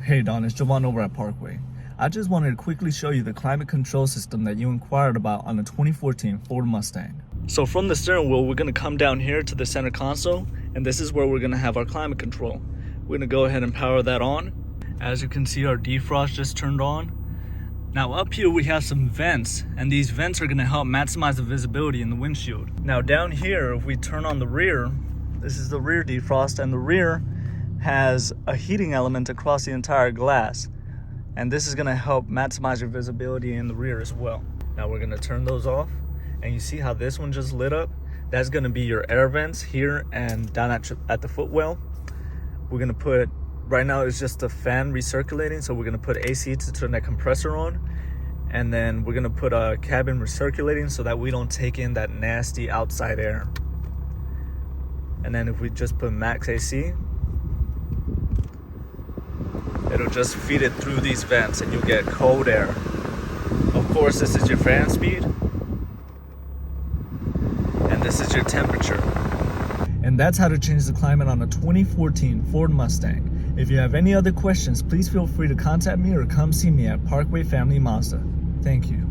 Hey Don, it's Javon over at Parkway. I just wanted to quickly show you the climate control system that you inquired about on the 2014 Ford Mustang. So from the steering wheel, we're going to come down here to the center console, and this is where we're going to have our climate control. We're going to go ahead and power that on. As you can see, our defrost just turned on. Now up here we have some vents, and these vents are going to help maximize the visibility in the windshield. Now down here, if we turn on the rear, this is the rear defrost, and the rear has a heating element across the entire glass, and this is going to help maximize your visibility in the rear as well. Now we're going to turn those off, and you see how this one just lit up? That's going to be your air vents here and down at the footwell. We're going to put, right now it's just the fan recirculating, so we're going to put AC to turn that compressor on, and then we're going to put a cabin recirculating so that we don't take in that nasty outside air. And then if we just put max AC, it'll just feed it through these vents and you'll get cold air. Of course, this is your fan speed, and this is your temperature. And that's how to change the climate on a 2014 Ford Mustang. If you have any other questions, please feel free to contact me or come see me at Parkway Family Mazda. Thank you.